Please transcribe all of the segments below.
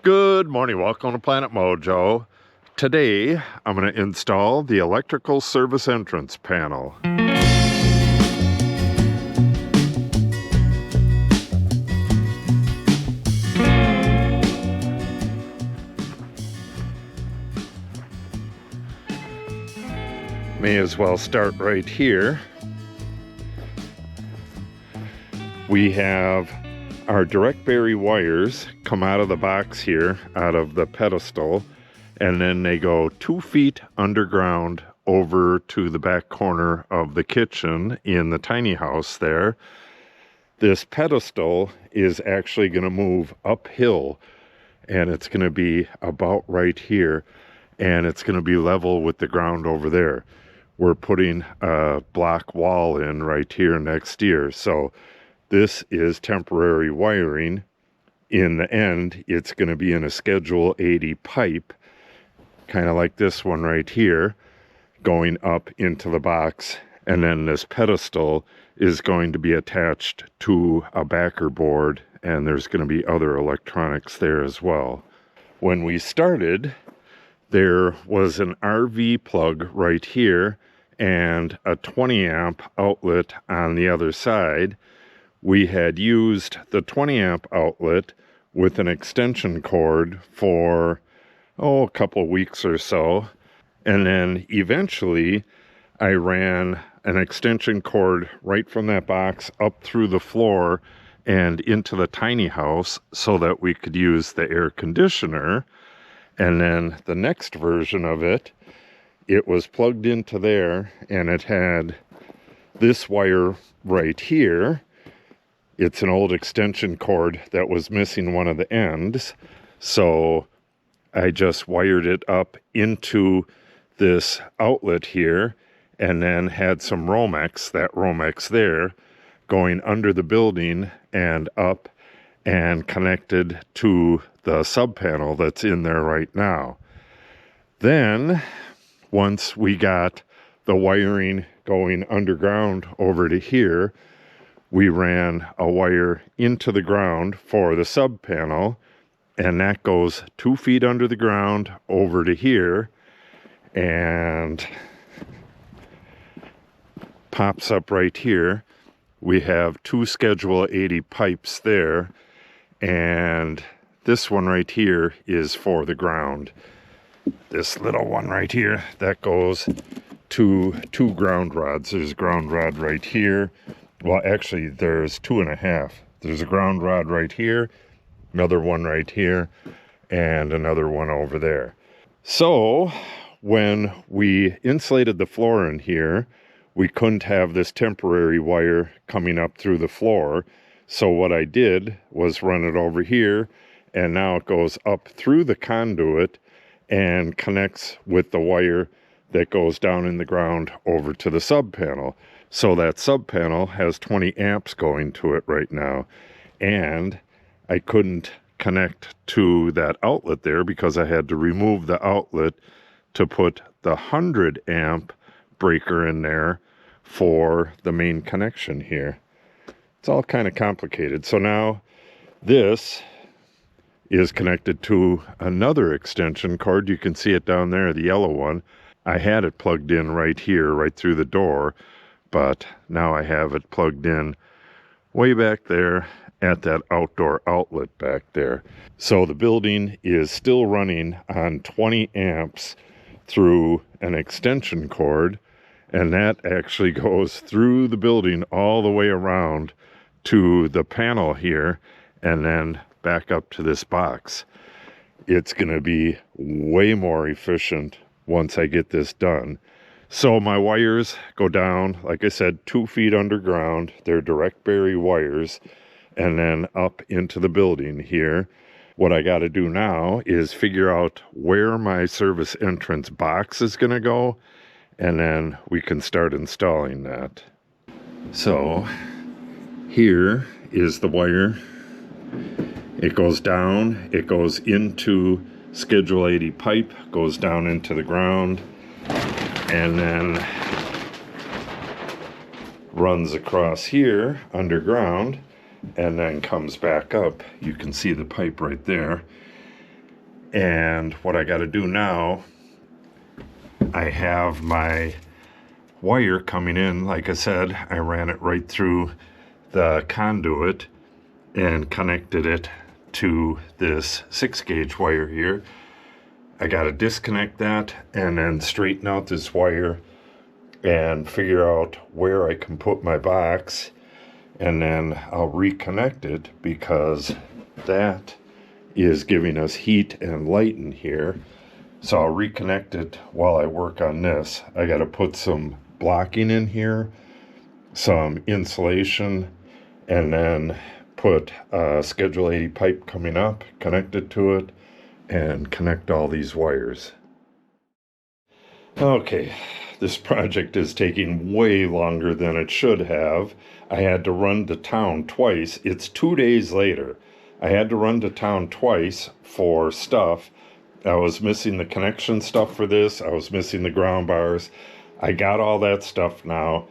Good morning, welcome to Planet Mojo. Today, I'm going to install the electrical service entrance panel. May as well start right here. We have our direct bury wires come out of the box here, out of the pedestal, and then they go 2 feet underground over to the back corner of the kitchen in the tiny house there. This pedestal is actually going to move uphill, and it's going to be about right here, and it's going to be level with the ground over there. We're putting a block wall in right here next year, so this is temporary wiring. In the end, it's going to be in a Schedule 80 pipe, kind of like this one right here, going up into the box. And then this pedestal is going to be attached to a backer board, and there's going to be other electronics there as well. When we started, there was an RV plug right here and a 20 amp outlet on the other side. We had used the 20 amp outlet with an extension cord for, a couple of weeks or so. And then eventually I ran an extension cord right from that box up through the floor and into the tiny house so that we could use the air conditioner. And then the next version of it, it was plugged into there, and it had this wire right here. It's an old extension cord that was missing one of the ends, so I just wired it up into this outlet here, and then had some Romex, that Romex there, going under the building and up and connected to the sub panel that's in there right now. Then, once we got the wiring going underground over to here, we ran a wire into the ground for the sub panel, and that goes 2 feet under the ground over to here and pops up right here. We have 2 Schedule 80 pipes there, and this one right here is for the ground. This little one right here, that goes to 2 ground rods. There's a ground rod right here. Well, actually, there's 2.5. There's a ground rod right here, another one right here, and another one over there. So, when we insulated the floor in here, we couldn't have this temporary wire coming up through the floor. So what I did was run it over here, and now it goes up through the conduit and connects with the wire that goes down in the ground over to the sub panel. So that sub panel has 20 amps going to it right now. And I couldn't connect to that outlet there because I had to remove the outlet to put the 100 amp breaker in there for the main connection here. It's all kind of complicated. So now this is connected to another extension cord. You can see it down there, the yellow one. I had it plugged in right here, right through the door, but now I have it plugged in way back there at that outdoor outlet back there. So the building is still running on 20 amps through an extension cord, and that actually goes through the building all the way around to the panel here and then back up to this box. It's going to be way more efficient once I get this done. So my wires go down, like I said, 2 feet underground. They're direct bury wires, and then up into the building here. What I got to do now is figure out where my service entrance box is going to go, and then we can start installing that. So here is the wire. It goes down, it goes into Schedule 80 pipe, goes down into the ground, and then runs across here underground and then comes back up. You can see the pipe right there. And what I got to do now, I have my wire coming in. Like I said, I ran it right through the conduit and connected it to this 6-gauge wire here. I got to disconnect that and then straighten out this wire and figure out where I can put my box, and then I'll reconnect it because that is giving us heat and light in here. So I'll reconnect it while I work on this. I got to put some blocking in here, some insulation, and then put a Schedule 80 pipe coming up, connect it to it, and connect all these wires. Okay, this project is taking way longer than it should have. I had to run to town twice. It's 2 days later. I had to run to town twice for stuff. I was missing the connection stuff for this. I was missing the ground bars. I got all that stuff now.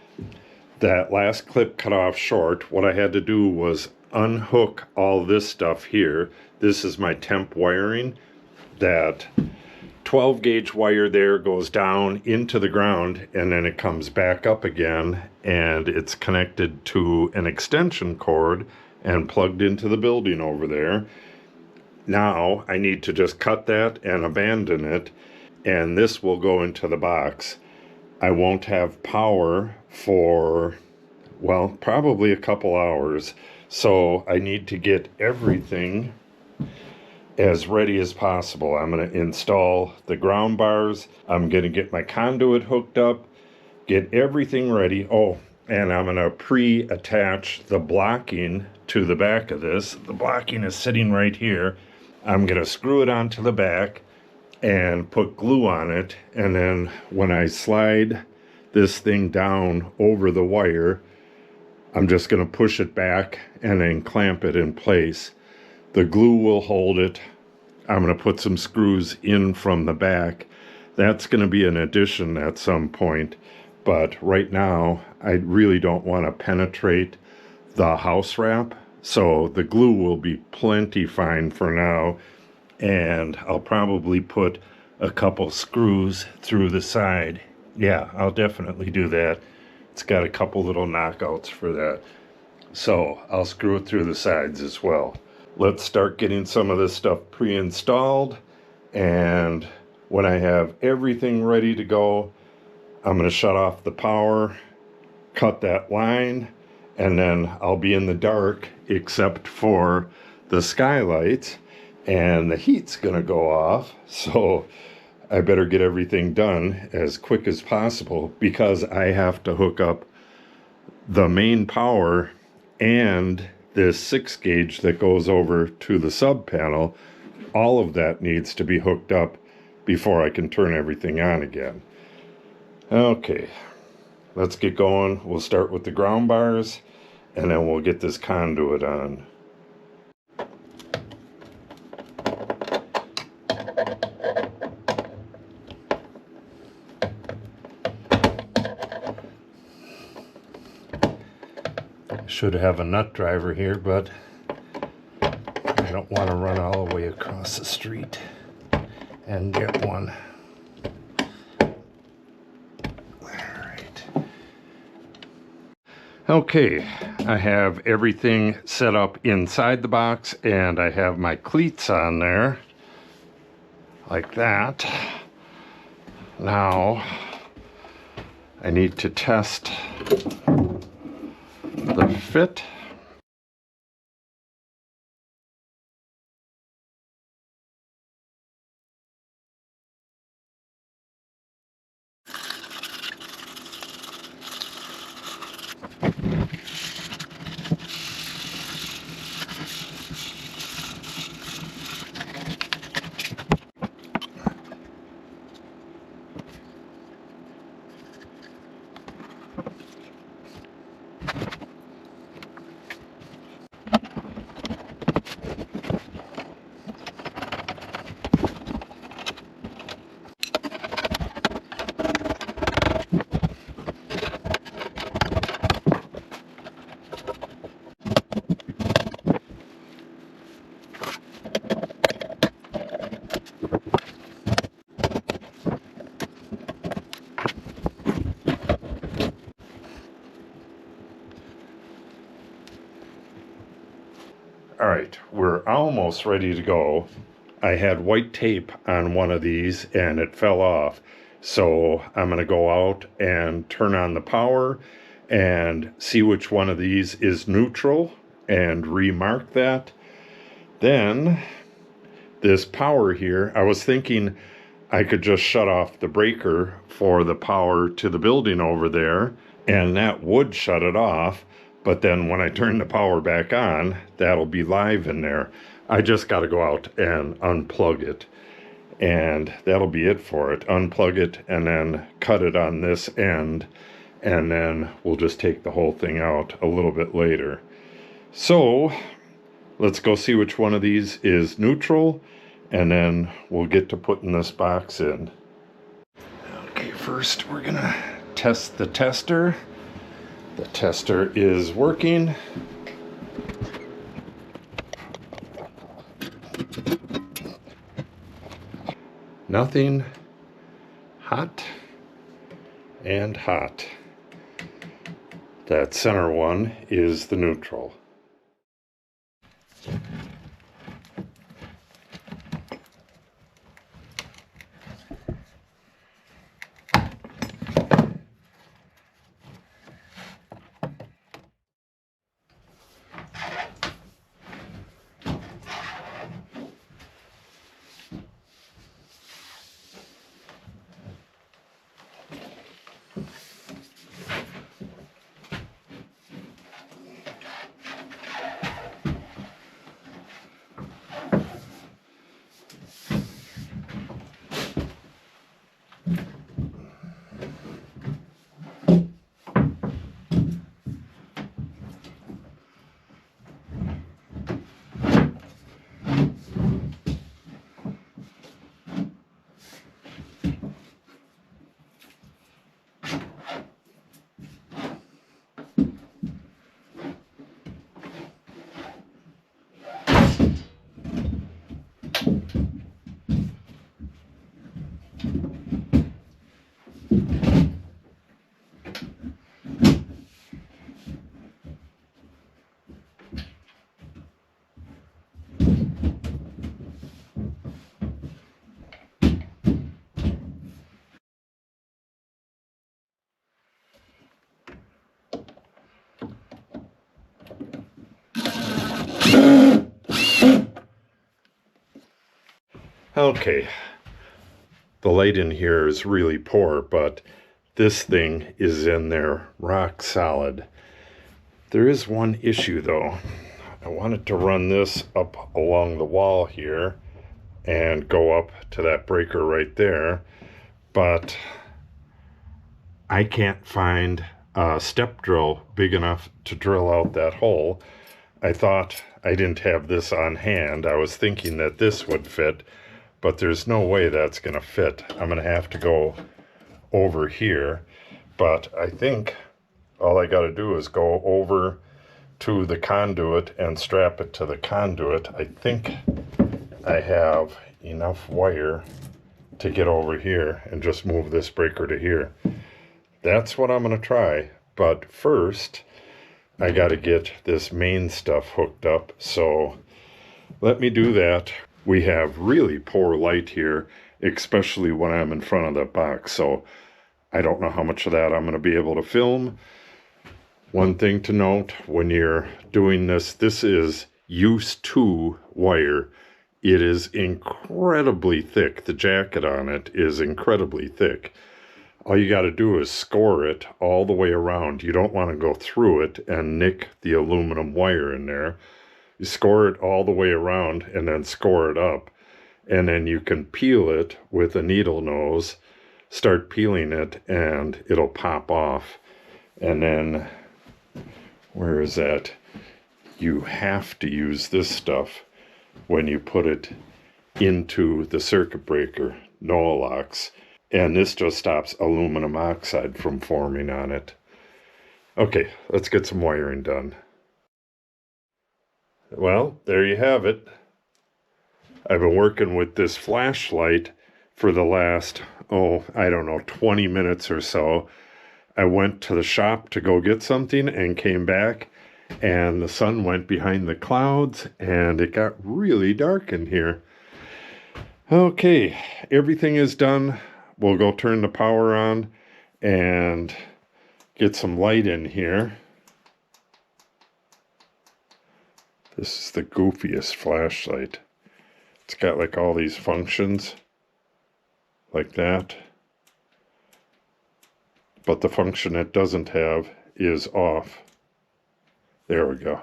That last clip cut off short. What I had to do was unhook all this stuff here. This is my temp wiring. That 12-gauge wire there goes down into the ground, and then it comes back up again, and it's connected to an extension cord and plugged into the building over there. Now I need to just cut that and abandon it, and this will go into the box. I won't have power for, well, probably a couple hours, so I need to get everything as ready as possible. I'm going to install the ground bars. I'm going to get my conduit hooked up, get everything ready. Oh, and I'm going to pre-attach the blocking to the back of this. The blocking is sitting right here. I'm going to screw it onto the back and put glue on it, and then when I slide this thing down over the wire, I'm just going to push it back and then clamp it in place. The glue will hold it. I'm going to put some screws in from the back. That's going to be an addition at some point, but right now I really don't want to penetrate the house wrap, so the glue will be plenty fine for now, and I'll probably put a couple screws through the side. Yeah, I'll definitely do that. It's got a couple little knockouts for that, so I'll screw it through the sides as well. Let's start getting some of this stuff pre-installed, and when I have everything ready to go, I'm going to shut off the power, cut that line, and then I'll be in the dark except for the skylights, and the heat's going to go off, so I better get everything done as quick as possible because I have to hook up the main power and this 6-gauge that goes over to the sub panel. All of that needs to be hooked up before I can turn everything on again. Okay, let's get going. We'll start with the ground bars, and then we'll get this conduit on. Should have a nut driver here, but I don't want to run all the way across the street and get one. Alright. Okay, I have everything set up inside the box, and I have my cleats on there, like that. Now, I need to test the fit. almost ready to go. I had white tape on one of these and it fell off. So I'm going to go out and turn on the power and see which one of these is neutral and remark that. Then this power here, I was thinking I could just shut off the breaker for the power to the building over there, and that would shut it off. But then when I turn the power back on, that'll be live in there. I just got to go out and unplug it, and that'll be it for it. Unplug it and then cut it on this end, and then we'll just take the whole thing out a little bit later. So let's go see which one of these is neutral, and then we'll get to putting this box in. Okay, first we're gonna test the tester. The tester is working. Nothing. Hot and hot. That center one is the neutral. Okay, the light in here is really poor, but this thing is in there rock solid. There is one issue though. I wanted to run this up along the wall here and go up to that breaker right there, but I can't find a step drill big enough to drill out that hole. I thought I didn't have this on hand. I was thinking that this would fit, but there's no way that's going to fit. I'm going to have to go over here, but I think all I got to do is go over to the conduit and strap it to the conduit. I think I have enough wire to get over here and just move this breaker to here. That's what I'm going to try, but first I got to get this main stuff hooked up, so let me do that. We have really poor light here, especially when I'm in front of the box, so I don't know how much of that I'm going to be able to film. One thing to note, when you're doing this, this is used to wire. It is incredibly thick. The jacket on it is incredibly thick. All you got to do is score it all the way around. You don't want to go through it and nick the aluminum wire in there. You score it all the way around and then score it up. And then you can peel it with a needle nose, start peeling it, and it'll pop off. And then, where is that? You have to use this stuff when you put it into the circuit breaker, Noah locks. And this just stops aluminum oxide from forming on it. Okay, let's get some wiring done. Well, there you have it. I've been working with this flashlight for the last, I don't know, 20 minutes or so. I went to the shop to go get something and came back, and the sun went behind the clouds and it got really dark in here. Okay, everything is done. We'll go turn the power on and get some light in here. This is the goofiest flashlight. It's got like all these functions like that. But the function it doesn't have is off. There we go.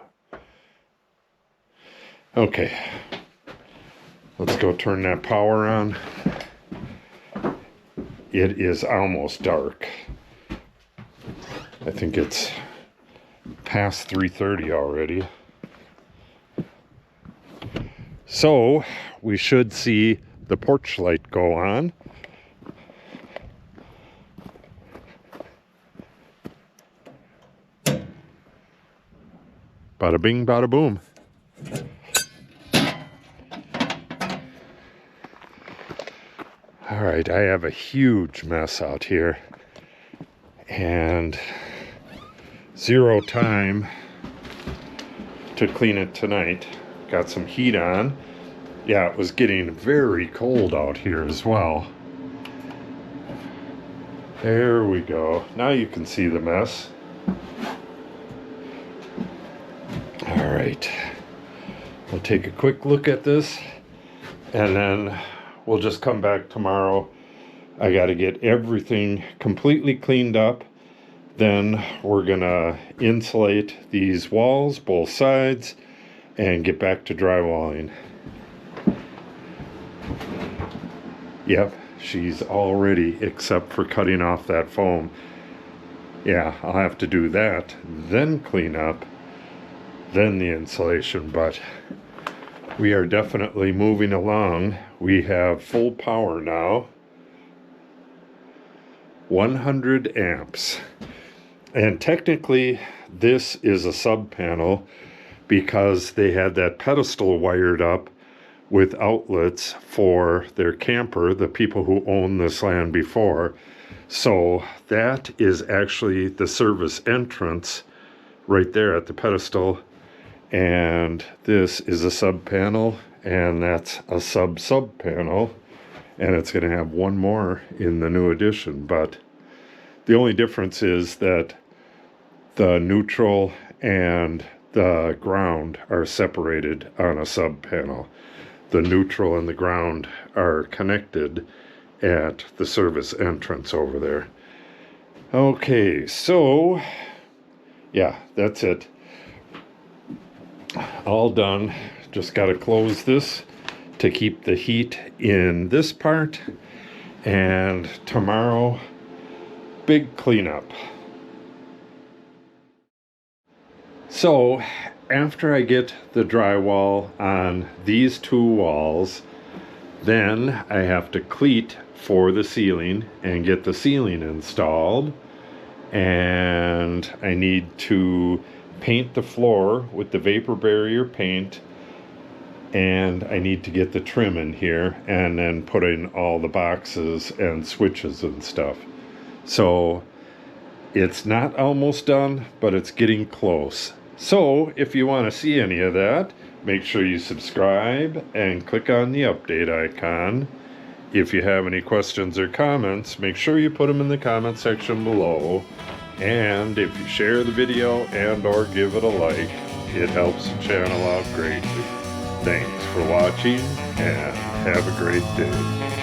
Okay. Let's go turn that power on. It is almost dark. I think it's past 3:30 already. So we should see the porch light go on. Bada bing, bada boom. All right, I have a huge mess out here and zero time to clean it tonight. Got some heat on. Yeah, it was getting very cold out here as well. There we go. Now you can see the mess. All right. We'll take a quick look at this and then we'll just come back tomorrow. I got to get everything completely cleaned up. Then we're gonna insulate these walls, both sides, and get back to drywalling. Yep, she's all ready except for cutting off that foam. Yeah, I'll have to do that, then clean up, then the insulation, but we are definitely moving along. We have full power now. 100 amps. And technically, this is a sub panel because they had that pedestal wired up with outlets for their camper, the people who owned this land before. So that is actually the service entrance right there at the pedestal. And this is a sub panel, and that's a sub panel. And it's going to have one more in the new addition. But the only difference is that the neutral and the ground are separated on a sub panel. The neutral and the ground are connected at the service entrance over there. Okay, so yeah, that's it. All done. Just got to close this to keep the heat in this part. And tomorrow, big cleanup. So after I get the drywall on these two walls, then I have to cleat for the ceiling and get the ceiling installed. And I need to paint the floor with the vapor barrier paint. And I need to get the trim in here and then put in all the boxes and switches and stuff. So it's not almost done, but it's getting close. So if you want to see any of that, make sure you subscribe and click on the update icon. If you have any questions or comments, make sure you put them in the comment section below. And if you share the video and or give it a like, it helps the channel out greatly. Thanks for watching and have a great day.